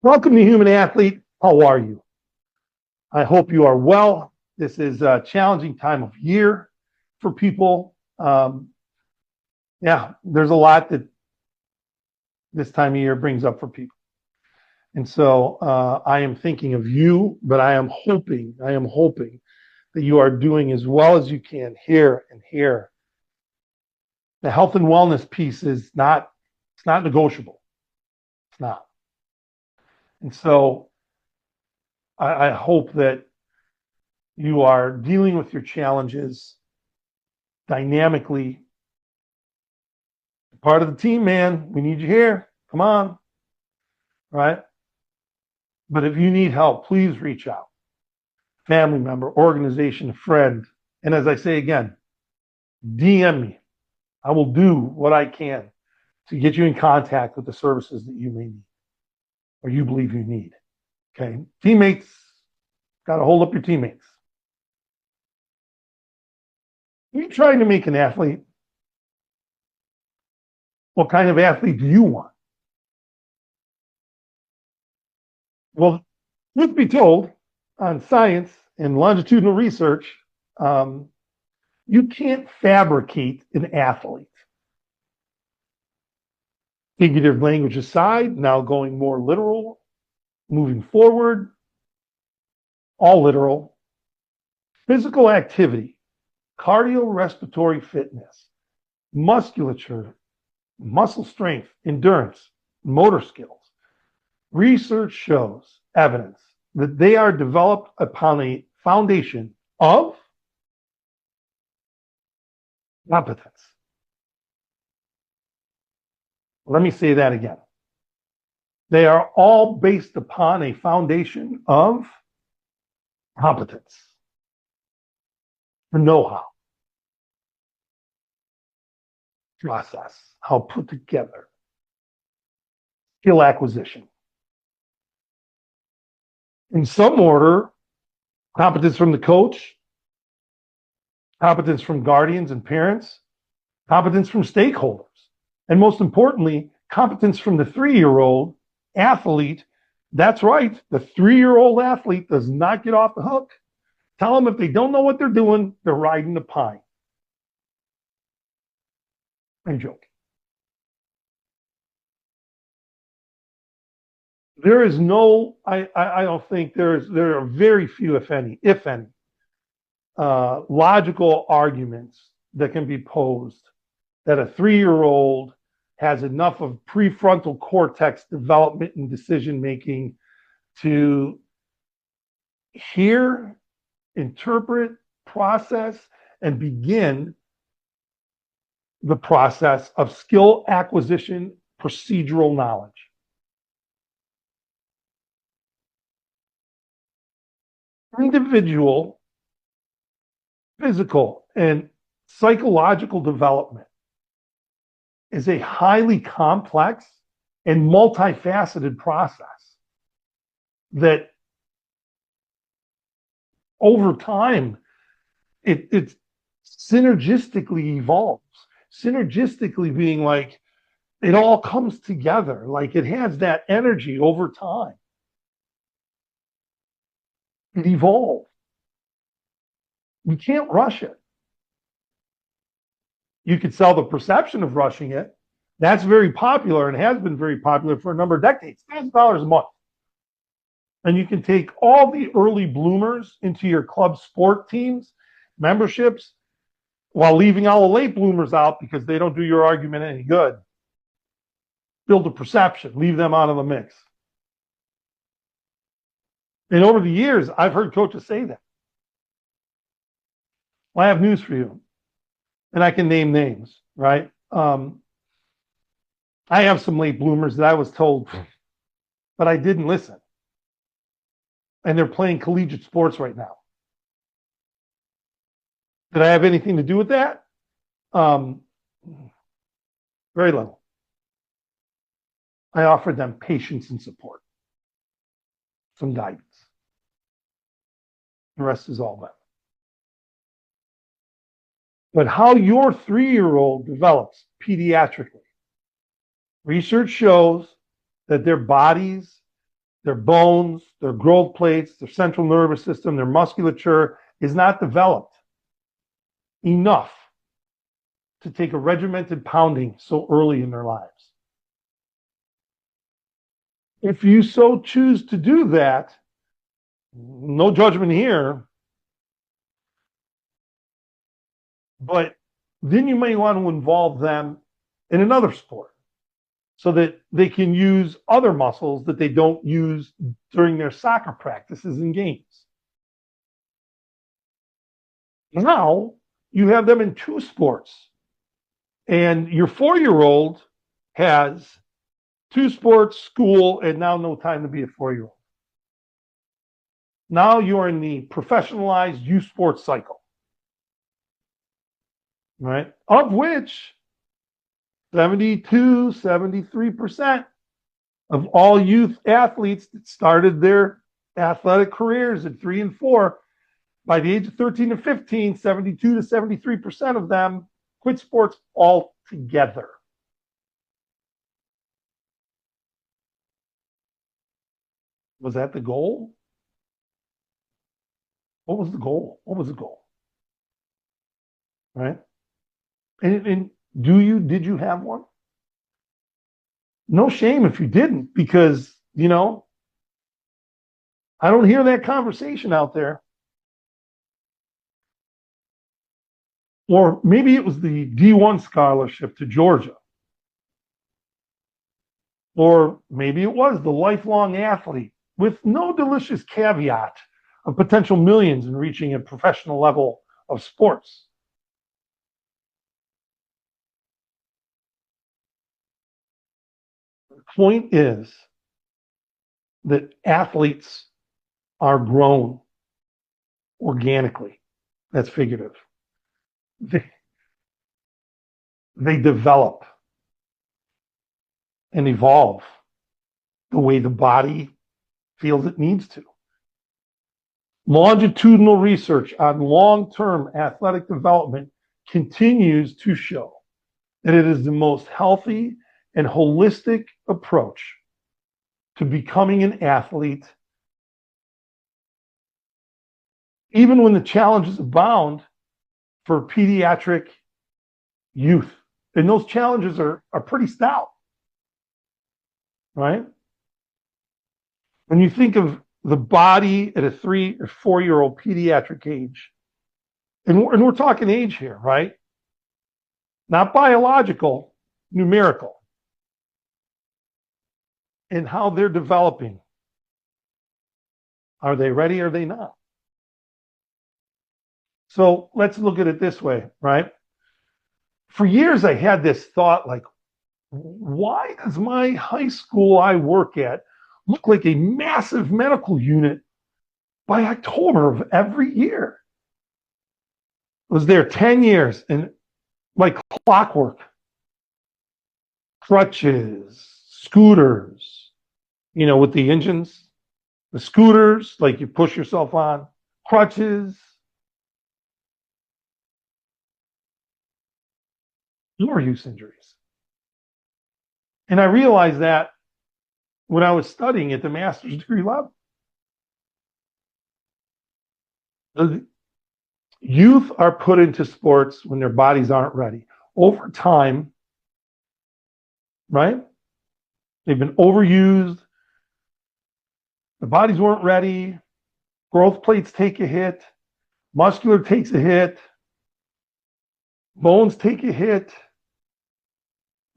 Welcome to Human Athlete. How are you? I hope you are well. This is a challenging time of year for people. There's a lot that this time of year brings up for people. And so I am thinking of you, but I am hoping that you are doing as well as you can here and here. The health and wellness piece is not negotiable. It's not. And so I hope that you are dealing with your challenges dynamically. Part of the team, man. We need you here. Come on. Right? But if you need help, please reach out. Family member, organization, friend. And as I say again, DM me. I will do what I can to get you in contact with the services that you may need or you believe you need. Okay? Teammates, got to hold up your teammates. You're trying to make an athlete. What kind of athlete do you want? Well, truth be told, on science and longitudinal research, you can't fabricate an athlete. Figurative language aside, now going more literal, moving forward, all literal. Physical activity, cardiorespiratory fitness, musculature, muscle strength, endurance, motor skills. Research shows evidence that they are developed upon a foundation of competence. Let me say that again. They are all based upon a foundation of competence, know-how, process, how put together, skill acquisition. In some order, competence from the coach, competence from guardians and parents, competence from stakeholders, and most importantly, competence from the 3-year-old athlete. That's right, the 3-year-old athlete does not get off the hook. Tell them if they don't know what they're doing, they're riding the pine. I'm joking. There is no, I don't think there are very few, if any, logical arguments that can be posed that a 3-year-old has enough of prefrontal cortex development and decision making to hear, interpret, process, and begin the process of skill acquisition, procedural knowledge. Individual, physical, and psychological development is a highly complex and multifaceted process that over time it synergistically evolves. Synergistically being like it all comes together, like it has that energy over time. It evolves. You can't rush it. You could sell the perception of rushing it. That's very popular and has been very popular for a number of decades. $1,000 a month. And you can take all the early bloomers into your club sport teams, memberships, while leaving all the late bloomers out because they don't do your argument any good. Build a perception, leave them out of the mix. And over the years, I've heard coaches say that. Well, I have news for you. And I can name names, right? I have some late bloomers that I was told, but I didn't listen. And they're playing collegiate sports right now. Did I have anything to do with that? Very little. I offered them patience and support, some guidance. The rest is all them. But how your 3-year-old develops pediatrically, research shows that their bodies their bones, their growth plates, their central nervous system, their musculature is not developed enough to take a regimented pounding so early in their lives. If you so choose to do that, no judgment here, but then you may want to involve them in another sport so that they can use other muscles that they don't use during their soccer practices and games. Now you have them in two sports, and your 4-year-old has two sports, school, and now no time to be a 4-year-old. Now you're in the professionalized youth sports cycle, right? Of which 72, 73% of all youth athletes that started their athletic careers at 3 and 4, by the age of 13 and 15, 72 to 73% of them quit sports altogether. Was that the goal? What was the goal? What was the goal? Right? And did you have one? No shame if you didn't, because, I don't hear that conversation out there. Or maybe it was the D1 scholarship to Georgia. Or maybe it was the lifelong athlete with no delicious caveat of potential millions in reaching a professional level of sports. The point is that athletes are grown organically. That's figurative. They develop and evolve the way the body feels it needs to. Longitudinal research on long-term athletic development continues to show that it is the most healthy and holistic approach to becoming an athlete, even when the challenges abound for pediatric youth. And those challenges are pretty stout, right? When you think of the body at a 3 or 4-year-old pediatric age, and we're talking age here, right? Not biological, numerical, and how they're developing. Are they ready or are they not? So let's look at it this way, right? For years, I had this thought like, why does my high school I work at look like a massive medical unit by October of every year? I was there 10 years and like clockwork. Crutches, scooters, with the engines, the scooters, like you push yourself on, crutches, overuse injuries. And I realized that when I was studying at the master's degree level. The youth are put into sports when their bodies aren't ready. Over time, right? They've been overused. The bodies weren't ready. Growth plates take a hit. Muscular takes a hit. Bones take a hit.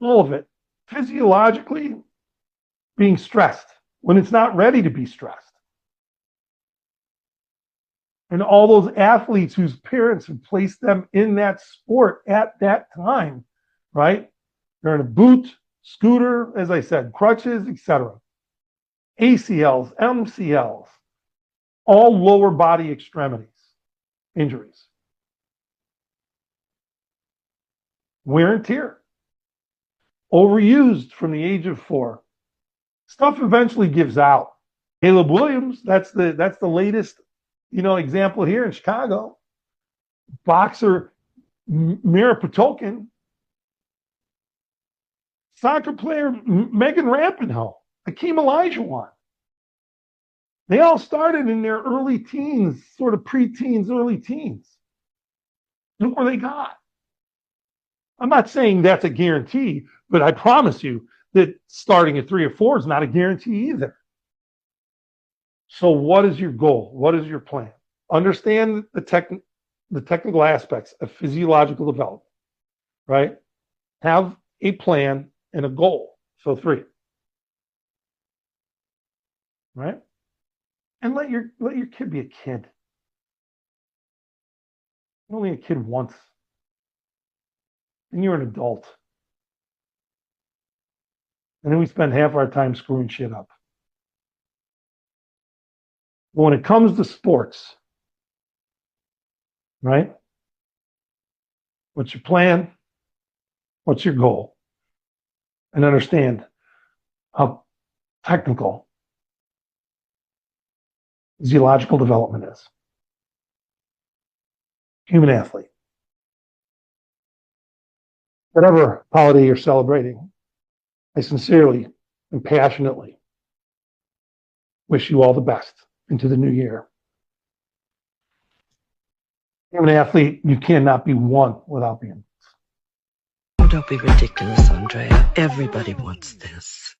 All of it. Physiologically, being stressed when it's not ready to be stressed. And all those athletes whose parents have placed them in that sport at that time, right? They're in a boot, scooter, as I said, crutches, etc. ACLs, MCLs, all lower body extremities, injuries. Wear and tear. Overused from the age of 4. Stuff eventually gives out. Caleb Williams, that's the latest, example here in Chicago. Boxer Mira Patokin. Soccer player Megan Rapinoe. Hakeem Olajuwon. They all started in their early teens, sort of pre-teens, early teens. Look where they got. I'm not saying that's a guarantee, but I promise you that starting at 3 or 4 is not a guarantee either. So what is your goal? What is your plan? Understand the technical aspects of physiological development, right? Have a plan and a goal. So 3, right? And let your kid be a kid. You're only a kid once. And you're an adult. And then we spend half our time screwing shit up. But when it comes to sports, right? What's your plan? What's your goal? And understand how technical physiological development is. Human athlete. Whatever holiday you're celebrating, I sincerely and passionately wish you all the best into the new year. Human athlete, you cannot be one without being. Oh, don't be ridiculous, Andrea. Everybody wants this.